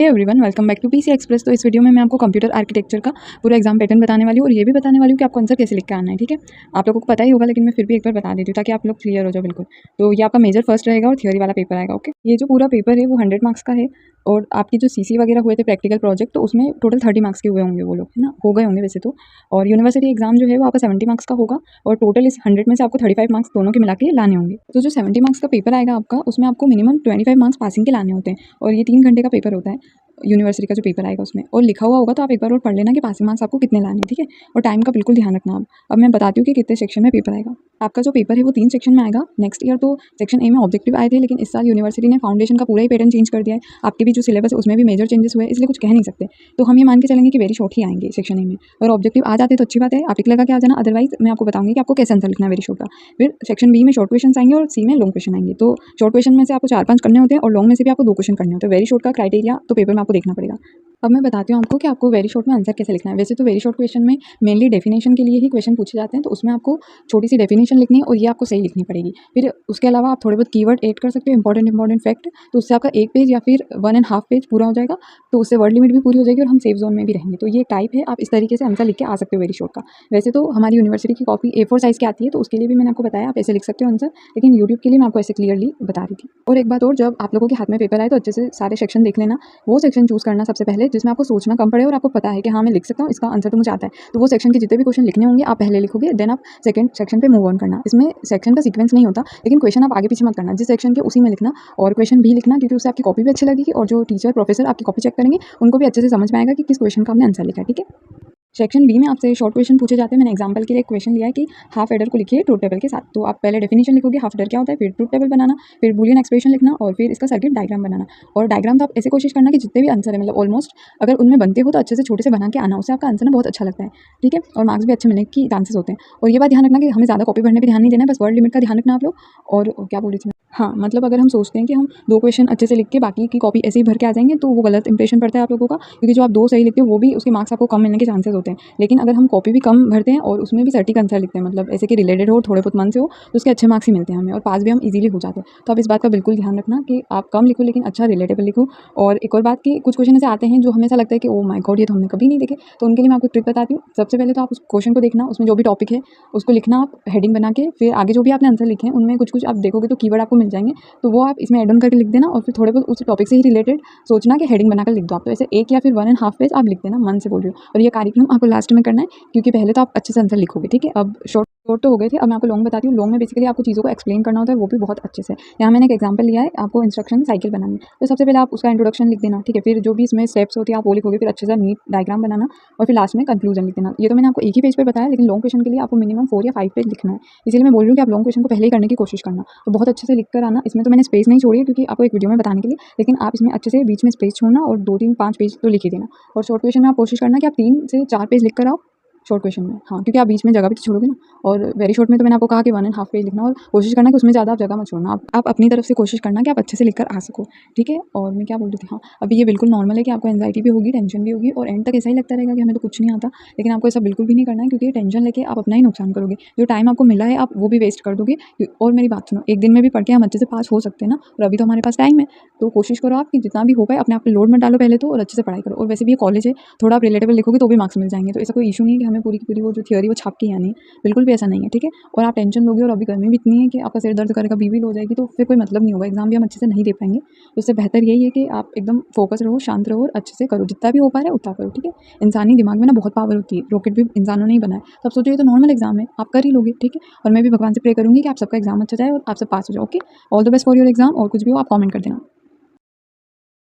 Everyone welcome back to PC express. तो इस video में मैं आपको कंप्यूटर आर्किटेक्चर का पूरा एग्जाम पैटर्न बताने वाली हूँ और ये भी बताने वाली हूँ कि आपको आंसर कैसे लिख के आना है। ठीक है, आप लोगों को पता ही होगा लेकिन मैं फिर भी एक बार बता देती हूँ ताकि आप लोग क्लियर हो जाओ बिल्कुल। तो ये आपका मेजर फर्स्ट रहेगा और थियोरी वाला पेपर आएगा। ओके, ये जो पूरा पेपर है वो 100 मार्क्स का है और आपकी जो सीसी वगैरह हुए थे प्रैक्टिकल प्रोजेक्ट तो उसमें टोटल 30 मार्क्स के हुए होंगे वो लोग, है ना, हो गए होंगे वैसे तो। और यूनिवर्सिटी एग्जाम जो है वो आपका 70 मार्क्स का होगा और टोटल इस 100 में से आपको 35 मार्क्स दोनों के मिला के लाने होंगे। तो जो 70 मार्क्स का पेपर आएगा आपका उसमें आपको मिनिमम 25 मार्क्स पासिंग के लाने होते हैं और ये 3 घंटे का पेपर होता है यूनिवर्सिटी का जो पेपर आएगा उसमें, और लिखा हुआ होगा तो आप एक बार और पढ़ लेना कि पासिंग मार्क्स आपको कितने लाने हैं। ठीक है, और टाइम का बिल्कुल ध्यान रखना। अब मैं बताती हूँ कि कितने सेक्शन में पेपर आएगा। आपका जो पेपर है वो 3 सेक्शन में आएगा। नेक्स्ट ईयर तो सेक्शन ए में ऑब्जेक्टिव आए थे लेकिन इस साल यूनिवर्सिटी ने फाउंडेशन का पूरा ही पैटर्न चेंज कर दिया है। आपके भी जो सिलेबस है उसमें भी मेजर चेंजेस हुए, इसलिए कुछ कह नहीं सकते। तो हम ये मान के चलेंगे कि वेरी शॉर्ट ही आएंगे सेक्शन ए में। और ऑब्जेक्टिव आ जाते तो अच्छी बात है, आप लिख लगा के आ जाना, अदरवाइज मैं आपको बताऊंगी कि आपको कैसे आंसर लिखना है वेरी शॉर्ट का। फिर सेक्शन बी में शॉर्ट क्वेश्चन आएंगे और सी में लॉन्ग क्वेश्चन आएंगे। तो शॉर्ट क्वेश्चन में से आपको 4-5 करने होते हैं और लॉन्ग में से भी आपको 2 क्वेश्चन करने होते हैं। वेरी शॉर्ट का क्राइटेरिया तो पेपर में आपको देखना पड़ेगा। अब मैं बताती हूँ आपको कि आपको वेरी शॉर्ट में आंसर कैसे लिखना है। वैसे तो वेरी शॉर्ट क्वेश्चन में मेनली डेफिनेशन के लिए ही क्वेश्चन पूछे जाते हैं, तो उसमें आपको छोटी सी डेफिनेशन लिखनी है और ये आपको सही लिखनी पड़ेगी। फिर उसके अलावा आप थोड़े बहुत कीवर्ड ऐड कर सकते हो, इंपॉर्टेंट फैक्ट, तो उससे आपका 1 पेज या फिर 1.5 पेज पूरा हो जाएगा। तो उससे वर्ड लिमिट भी पूरी हो जाएगी और हम सेफ जोन में भी रहेंगे। तो ये टाइप है, आप इस तरीके से आंसर लिख के आ सकते हो वेरी शॉर्ट का। वैसे तो हमारी यूनिवर्सिटी की कॉपी A4 साइज़ की आती है, तो उसके लिए भी मैंने आपको बताया आप ऐसे लिख सकते हो आंसर, लेकिन यूट्यूब के लिए मैं आपको ऐसे क्लियरली बता रही थी। और एक बात और, जब आप लोगों के हाथ में पेपर आए तो अच्छे से सारे सेक्शन देख लेना। वो सेक्शन चूज़ करना सबसे पहले जिसमें आपको सोचना कम पड़े और आपको पता है कि हाँ मैं लिख सकता हूँ, इसका आंसर तो मुझे आता है। तो वो सेक्शन के जितने भी क्वेश्चन लिखने होंगे आप पहले लिखोगे, देन आप सेकंड सेक्शन पे मूव ऑन करना। इसमें सेक्शन का सीक्वेंस नहीं होता, लेकिन क्वेश्चन आप आगे पीछे मत करना, जिस सेक्शन के उसी में लिखना और क्वेश्चन भी लिखना, क्योंकि उससे आपकी कॉपी भी अच्छी लगेगी और जो टीचर प्रोफेसर आपकी कॉपी चेक करेंगे उनको भी अच्छे से समझ में आएगा कि किस क्वेश्चन का आपने आंसर लिखा है। ठीक है, सेक्शन बी में आपसे शॉर्ट क्वेश्चन पूछे जाते हैं। मैंने एग्जांपल के लिए एक क्वेश्चन लिया है कि हाफ एडर को लिखिए ट्रूथ टेबल के साथ। तो आप पहले डेफिनेशन लिखोगे हाफ एडर क्या होता है, फिर ट्रूथ टेबल बनाना, फिर बूलियन एक्सप्रेशन लिखना और फिर इसका सर्किट डायग्राम बनाना। और डायग्राम तो आप ऐसे कोशिश करना कि जितने भी आंसर है मतलब ऑलमोस्ट अगर उनमें बनते हो तो अच्छे से छोटे से बना के आना, उससे आपका आंसर ना बहुत अच्छा लगता है। ठीक है, और मार्क्स भी अच्छे मिलने की चांसेस होते हैं। और ये बात ध्यान रखना कि हमें ज़्यादा कॉपी भरने पर ध्यान नहीं देना है, बस वर्ड लिमिट का ध्यान रखना आप लोग। और क्या बोल रही थी, हाँ मतलब अगर हम सोचते हैं कि हम 2 क्वेश्चन अच्छे से लिख के बाकी की कॉपी ऐसे ही भर के आ जाएंगे तो वो गलत इंप्रेशन पड़ता है आप लोगों का, क्योंकि जो आप 2 सही लिखते हो वो भी उसके मार्क्स आपको कम मिलने के चांसेस होते हैं। लेकिन अगर हम कॉपी भी कम भरते हैं और उसमें भी सटीक आंसर लिखते हैं, मतलब ऐसे कि रिलेटेड हो, थोड़े बहुत मन से हो, तो उसके अच्छे मार्क्स ही मिलते हैं हमें और पास भी हम इजीली हो जाते हैं। तो आप इस बात का बिल्कुल ध्यान रखना कि आप कम लिखो लेकिन अच्छा रिलेटेबल लिखो। और एक और बात कि कुछ क्वेश्चन ऐसे आते हैं जो हमें ऐसा लगता है कि ओ माय गॉड ये तो हमने कभी नहीं देखे, तो उनके लिए मैं आपको ट्रिक बताती हूँ। सबसे पहले तो आप उस क्वेश्चन को देखना, उसमें जो भी टॉपिक है उसको लिखना आप हेडिंग बना के, फिर आगे जो भी आपने आंसर लिखे हैं उनमें कुछ कुछ आप देखोगे तो कीवर्ड आपको मिल जाएंगे, तो वो आप इसमें ऐड ऑन करके लिख देना और फिर थोड़े बहुत उस टॉपिक से ही रिलेटेड सोचना कि हेडिंग बनाकर लिख दो आप। तो ऐसे 1 या फिर 1.5 पेज आप लिख देना, मन से बोल रही हूँ। और ये कार्यक्रम आपको लास्ट में करना है क्योंकि पहले तो आप अच्छे से आंसर लिखोगे। ठीक है, अब शॉर्ट तो हो गए थे, अब मैं आपको लॉन्ग बताती हूँ। लॉन्ग में बेसिकली आपको चीज़ों को एक्सप्लेन करना होता है, वो भी बहुत अच्छे से। यहाँ मैंने एक एग्जांपल लिया है, आपको इंस्ट्रक्शन साइकिल बनानी है, तो सबसे पहले आप उसका इंट्रोडक्शन लिख देना। ठीक है, फिर जो भी इसमें स्टेप्स होती है आप वो लिखोगे, फिर अच्छे से नीट डायग्राम बनाना और फिर लास्ट में कंक्लूजन लिख देना। ये तो मैंने आपको एक ही पेज पर बताया, लेकिन लॉन्ग क्वेश्चन के लिए आपको मिनिमम 4 या 5 पेज लिखना है। इसलिए मैं बोल रही हूँ कि आप लॉन्ग क्वेश्चन को पहले ही करने की कोशिश करना, तो बहुत अच्छे से लिख कर आना। इसमें तो मैंने स्पेस नहीं छोड़ी है क्योंकि आपको एक वीडियो में बताने के लिए, लेकिन आप इसमें अच्छे से बीच में स्पेस छोड़ना और 2-3-5 पेज तो लिख ही देना। और शॉर्ट क्वेश्चन में आप कोशिश करना कि आप 3 से 4 पेज लिख कर आओ शॉर्ट क्वेश्चन में, हाँ, क्योंकि आप बीच में जगह भी तो छोड़ोगे ना। और वेरी शॉर्ट में तो मैंने आपको कहा कि 1.5 पेज लिखना और कोशिश करना कि उसमें ज़्यादा आप जगह मत छोड़ना। आप अपनी तरफ से कोशिश करना कि आप अच्छे से लिखकर आ सको। ठीक है, और मैं क्या बोल रही थी, हाँ, अभी ये बिल्कुल नॉर्मल है कि आपको एंजाइटी भी होगी, टेंशन भी होगी और एंड तक ऐसा ही लगता रहेगा कि हमें तो कुछ नहीं आता, लेकिन आपको ऐसा बिल्कुल भी नहीं करना है क्योंकि टेंशन लेके आप अपना ही नुकसान करोगे। जो टाइम आपको मिला है आप वो भी वेस्ट कर दोगे। और मेरी बात सुनो, एक दिन में भी पढ़ के हम अच्छे से पास हो सकते हैं ना, और अभी तो हमारे पास टाइम है, तो कोशिश करो आप कि जितना भी हो पाए अपने आप पे लोड मत डालो पहले तो, और अच्छे से पढ़ाई करो। और वैसे भी ये कॉलेज है, थोड़ा आप रिलेटेबल लिखोगे तो भी मार्क्स मिल जाएंगे, तो ऐसा कोई इशू नहीं है कि हमें पूरी की पूरी वो जो थियरी वो छाप के आनी है, बिल्कुल भी ऐसा नहीं है। ठीक है, और आप टेंशन लोगे और अभी गर्मी भी इतनी है कि आपका सिर दर्द करेगा, बीपी लो हो जाएगी, तो फिर कोई मतलब नहीं होगा, एग्जाम भी हम अच्छे से नहीं दे पाएंगे। तो इससे बेहतर यही है कि आप एकदम फोकस रहो, शांत रहो और अच्छे से करो, जितना भी हो पा रहा है उतना करो। ठीक है, इंसानी दिमाग में ना बहुत पावर होती है, रॉकेट भी इंसानों ने ही बनाया। तो आप सोचो ये तो नॉर्मल एग्जाम है, आप कर ही लोगे। ठीक है, और मैं भी भगवान से प्रे करूँगी कि आप सबका एग्जाम अच्छा जाए और आप सब पास हो जाओ। Okay, all the best for your exam. और कुछ भी हो आप कॉमेंट कर देना।